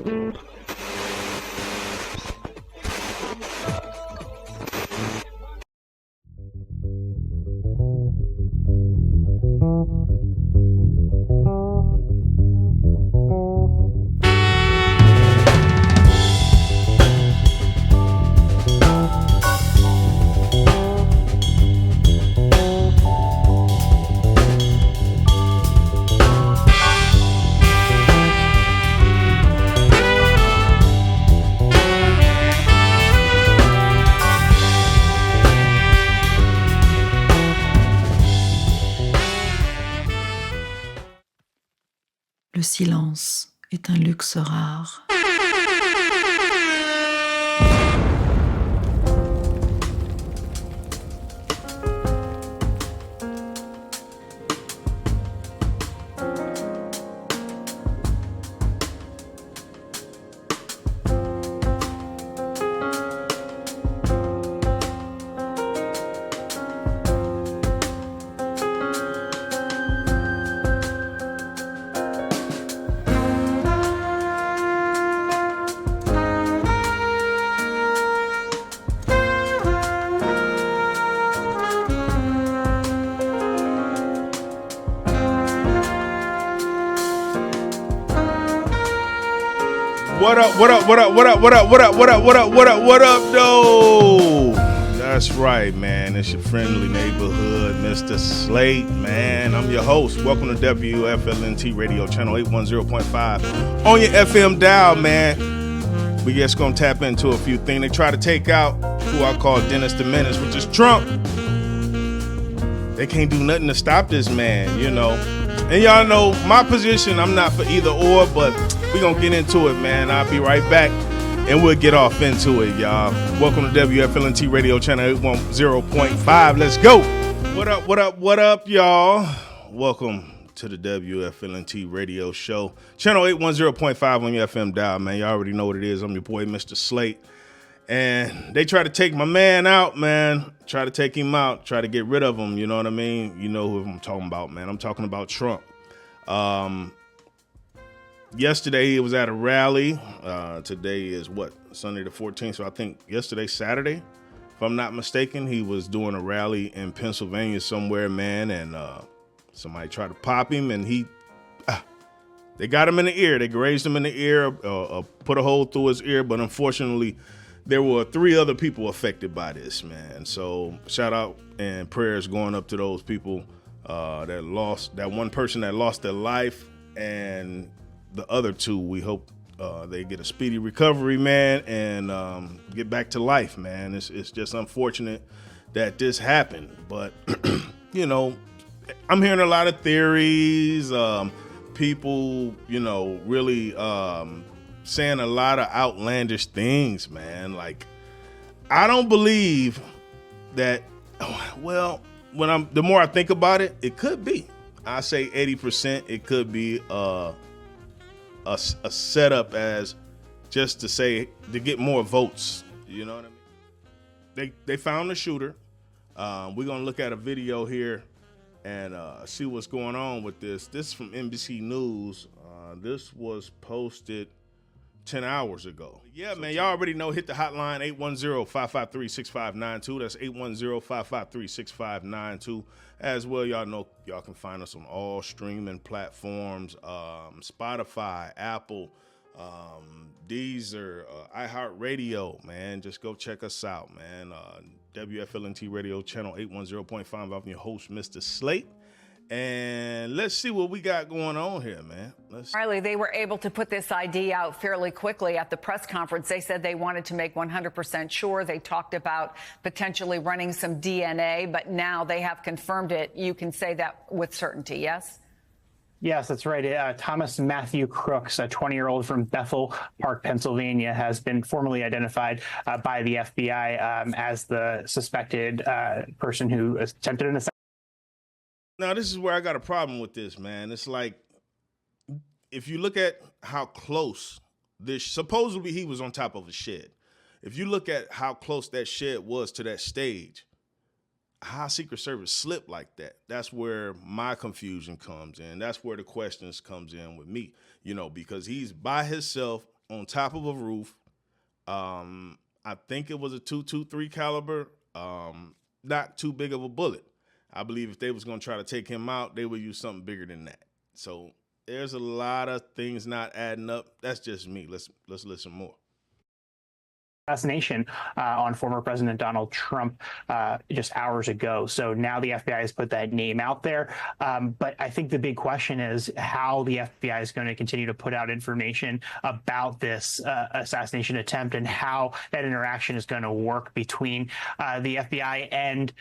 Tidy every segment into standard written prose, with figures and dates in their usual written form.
Le silence est un luxe rare. What up, though? That's right, man. It's your friendly neighborhood, Mr. Slate, man. I'm your host. Welcome to WFLNT Radio Channel 810.5 on your FM dial, man. We just gonna tap into a few things. They try to take out who I call Dennis the Menace, which is Trump. They can't do nothing to stop this man, you know. And y'all know my position, I'm not for either or, but we're going to get into it, man. I'll be right back, and we'll get off into it, y'all. Welcome to WFLNT Radio Channel 810.5. Let's go. What up, y'all? Welcome to the WFLNT Radio Show. Channel 810.5 on your FM dial, man. You already know what it is. I'm your boy, Mr. Slate. And they try to take my man out, man. Try to take him out. Try to get rid of him, you know what I mean? You know who I'm talking about, man. I'm talking about Trump. Yesterday, he was at a rally. Today is Sunday the 14th. So I think yesterday, Saturday, if I'm not mistaken, he was doing a rally in Pennsylvania somewhere, man. And somebody tried to pop him, and they got him in the ear. They grazed him in the ear, put a hole through his ear. But unfortunately, there were 3 other people affected by this, man. So shout out and prayers going up to those people that one person that lost their life, and the other 2, we hope they get a speedy recovery, man, and get back to life, man. It's just unfortunate that this happened. But, you know, I'm hearing a lot of theories, people, you know, really saying a lot of outlandish things, man. Like, I don't believe that, well, the more I think about it, it could be. I say 80% it could be a setup as just to get more votes. You know what I mean? They found the shooter. We're gonna look at a video here and see what's going on with this. This is from NBC News. This was posted 10 hours ago. Yeah, man, y'all already know. Hit the hotline 810-553-6592. That's 810-553-6592. As well, y'all know y'all can find us on all streaming platforms, Spotify, Apple, Deezer, iHeartRadio, man. Just go check us out, man. WFLNT Radio Channel 810.5. I'm your host, Mr. Slate. And let's see what we got going on here, man. Riley, they were able to put this ID out fairly quickly at the press conference. They said they wanted to make 100% sure. They talked about potentially running some DNA, but now they have confirmed it. You can say that with certainty, yes? Yes, that's right. Thomas Matthew Crooks, a 20-year-old from Bethel Park, Pennsylvania, has been formally identified by the FBI as the suspected person who attempted an assassination. Now, this is where I got a problem with this, man. It's like, if you look at how close this, supposedly he was on top of a shed. If you look at how close that shed was to that stage, how Secret Service slipped like that, that's where my confusion comes in. That's where the questions comes in with me, you know, because he's by himself on top of a roof. I think it was a .223 caliber. Not too big of a bullet. I believe if they was going to try to take him out, they would use something bigger than that. So there's a lot of things not adding up. That's just me. Let's listen more. Assassination on former President Donald Trump just hours ago. So now the FBI has put that name out there. But I think the big question is how the FBI is going to continue to put out information about this assassination attempt and how that interaction is going to work between the FBI and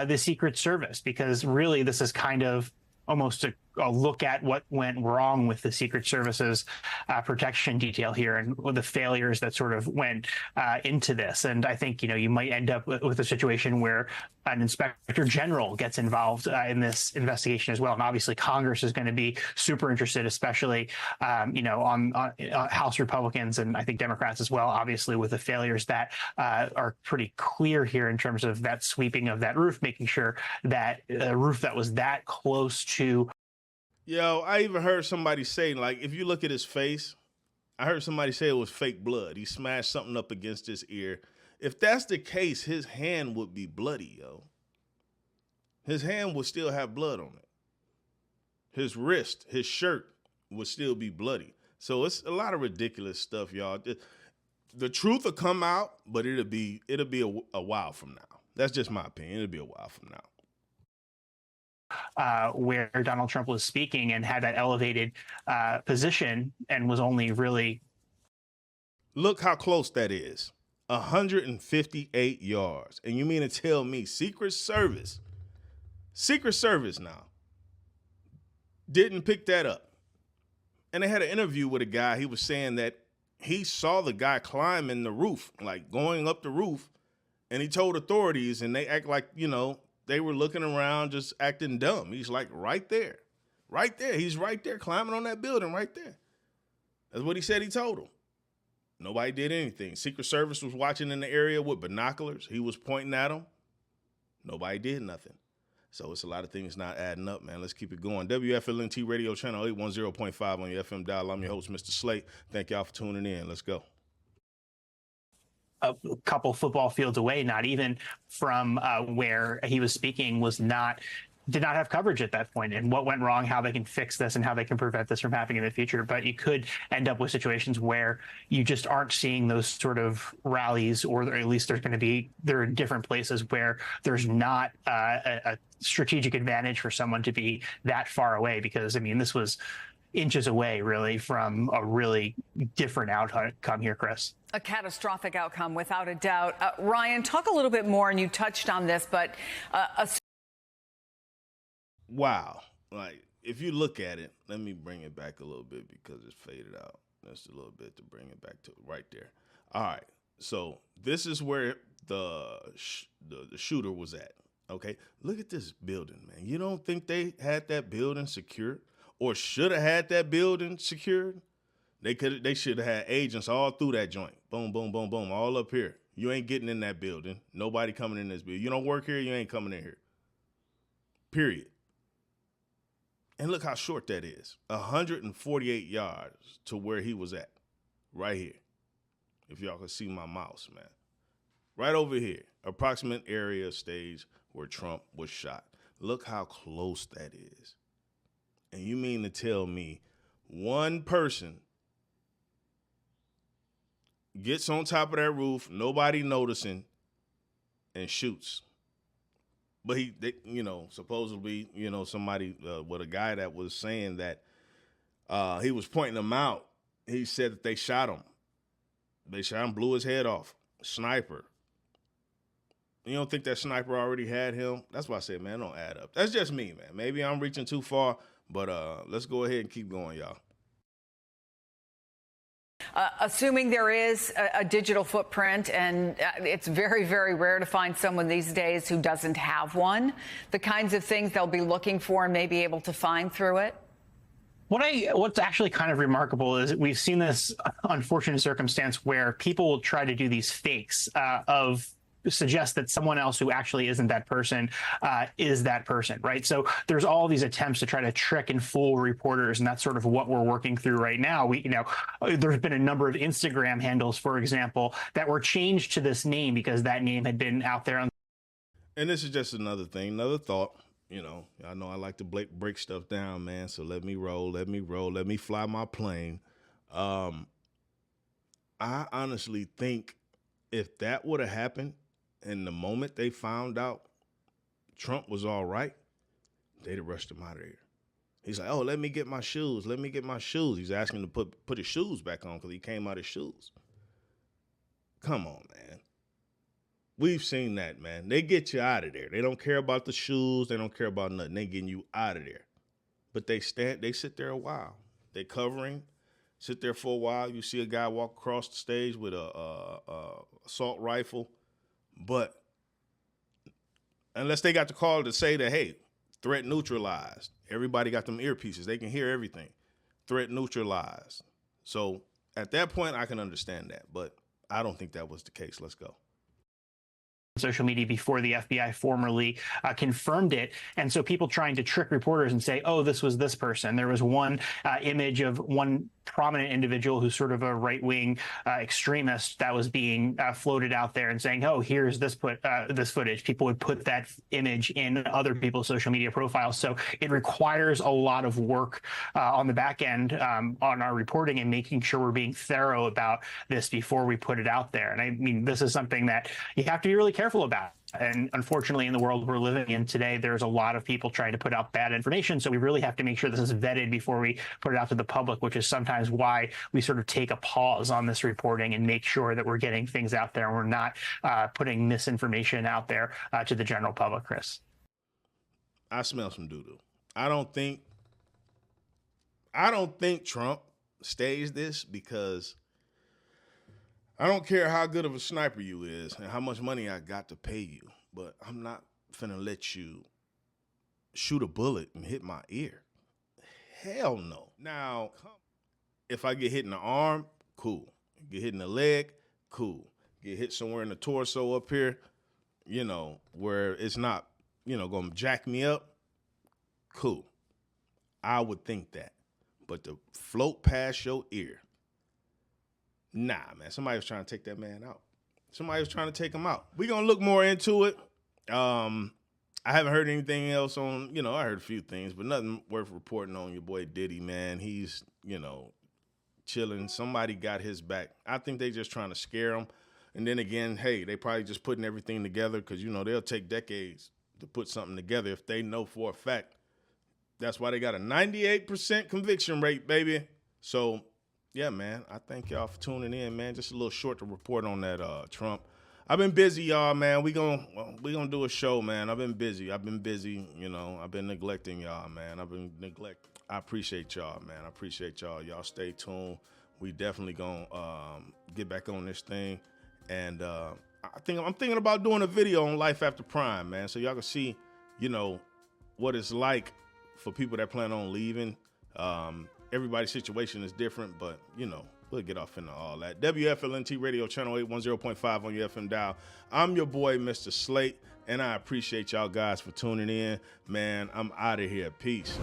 the Secret Service, because really this is kind of almost a look at what went wrong with the Secret Service's protection detail here and the failures that sort of went into this. And I think, you might end up with a situation where an inspector general gets involved in this investigation as well. And obviously Congress is going to be super interested, especially, on House Republicans and I think Democrats as well, obviously with the failures that are pretty clear here in terms of that sweeping of that roof, making sure that a roof that was that close to. Yo, I even heard somebody say, like, if you look at his face, I heard somebody say it was fake blood. He smashed something up against his ear. If that's the case, his hand would be bloody, yo. His hand would still have blood on it. His wrist, his shirt would still be bloody. So it's a lot of ridiculous stuff, y'all. The truth will come out, but it'll be a while from now. That's just my opinion. It'll be a while from now. Where Donald Trump was speaking and had that elevated position and was only really. Look how close that is. 158 yards. And you mean to tell me Secret Service now, didn't pick that up? And they had an interview with a guy. He was saying that he saw the guy climbing the roof, like going up the roof. And he told authorities, and they act like, they were looking around just acting dumb. He's like right there. He's right there climbing on that building right there. That's what he said he told him. Nobody did anything. Secret Service was watching in the area with binoculars. He was pointing at them. Nobody did nothing. So it's a lot of things not adding up, man. Let's keep it going. WFLNT radio channel 810.5 on your FM dial. I'm your host, Mr. Slate. Thank y'all for tuning in. Let's go. A couple football fields away, not even from where he was speaking, did not have coverage at that point, and what went wrong, how they can fix this and how they can prevent this from happening in the future. But you could end up with situations where you just aren't seeing those sort of rallies, or at least they're in different places where there's not a strategic advantage for someone to be that far away, because this was inches away really from a really different outcome here, Chris. A catastrophic outcome, without a doubt. Ryan, talk a little bit more, and you touched on this, but wow. Like, if you look at it, let me bring it back a little bit because it's faded out. Just a little bit to bring it back to right there. All right. So this is where the shooter was at. Okay. Look at this building, man. You don't think they had that building secured, or should have had that building secured? They should have had agents all through that joint. Boom, boom, boom, boom, all up here. You ain't getting in that building. Nobody coming in this building. You don't work here, you ain't coming in here. Period. And look how short that is. 148 yards to where he was at. Right here. If y'all can see my mouse, man. Right over here. Approximate area stage where Trump was shot. Look how close that is. And you mean to tell me one person gets on top of that roof, nobody noticing, and shoots? But supposedly, somebody with a guy that was saying that he was pointing them out. He said that they shot him. They shot him, blew his head off. Sniper. You don't think that sniper already had him? That's why I said, man, it don't add up. That's just me, man. Maybe I'm reaching too far, but let's go ahead and keep going, y'all. Assuming there is a digital footprint, and it's very, very rare to find someone these days who doesn't have one, the kinds of things they'll be looking for and may be able to find through it? What's actually kind of remarkable is we've seen this unfortunate circumstance where people will try to do these fakes of suggest that someone else who actually isn't that person is that person, right? So there's all these attempts to try to trick and fool reporters, and that's sort of what we're working through right now. There's been a number of Instagram handles, for example, that were changed to this name because that name had been out there on. And this is just another thing, another thought. I know I like to break stuff down, man. So let me roll, let me fly my plane. I honestly think if that would have happened, and the moment they found out Trump was all right, they'd have rushed him out of there. He's like, oh, let me get my shoes. Let me get my shoes. He's asking to put his shoes back on because he came out of shoes. Come on, man. We've seen that, man. They get you out of there. They don't care about the shoes. They don't care about nothing. They getting you out of there. But they sit there a while. They covering, sit there for a while. You see a guy walk across the stage with a assault rifle. But unless they got the call to say that, hey, threat neutralized. Everybody got them earpieces. They can hear everything. Threat neutralized. So at that point, I can understand that. But I don't think that was the case. Let's go. Social media before the FBI formally confirmed it. And so people trying to trick reporters and say, oh, this was this person. There was one image of one prominent individual who's sort of a right-wing extremist that was being floated out there and saying, oh, here's this footage. People would put that image in other people's social media profiles. So it requires a lot of work on the back end on our reporting and making sure we're being thorough about this before we put it out there. And I mean, this is something that you have to be really careful about. And unfortunately, in the world we're living in today, there's a lot of people trying to put out bad information. So we really have to make sure this is vetted before we put it out to the public, which is sometimes why we sort of take a pause on this reporting and make sure that we're getting things out there and we're not putting misinformation out there to the general public, Chris. I smell some doo-doo. I don't think Trump stays this because I don't care how good of a sniper you is and how much money I got to pay you, but I'm not finna let you shoot a bullet and hit my ear. Hell no. Now, if I get hit in the arm, cool. Get hit in the leg, cool. Get hit somewhere in the torso up here, where it's not, gonna jack me up, cool. I would think that. But to float past your ear, nah, man. Somebody was trying to take that man out. Somebody was trying to take him out. We're going to look more into it. I haven't heard anything else on, I heard a few things, but nothing worth reporting on your boy Diddy, man. He's, chilling. Somebody got his back. I think they just trying to scare him. And then again, hey, they probably just putting everything together because, they'll take decades to put something together if they know for a fact. That's why they got a 98% conviction rate, baby. So, yeah, man, I thank y'all for tuning in, man. Just a little short to report on that Trump. I've been busy, y'all, man. We gonna do a show, man. I've been busy. I've been neglecting y'all, man. I appreciate y'all, man. I appreciate y'all. Y'all stay tuned. We definitely gonna get back on this thing. And I'm thinking about doing a video on Life After Prime, man. So y'all can see, what it's like for people that plan on leaving. Everybody's situation is different, but, we'll get off into all that. WFLNT Radio Channel 810.5 on your FM dial. I'm your boy, Mr. Slate, and I appreciate y'all guys for tuning in. Man, I'm out of here. Peace.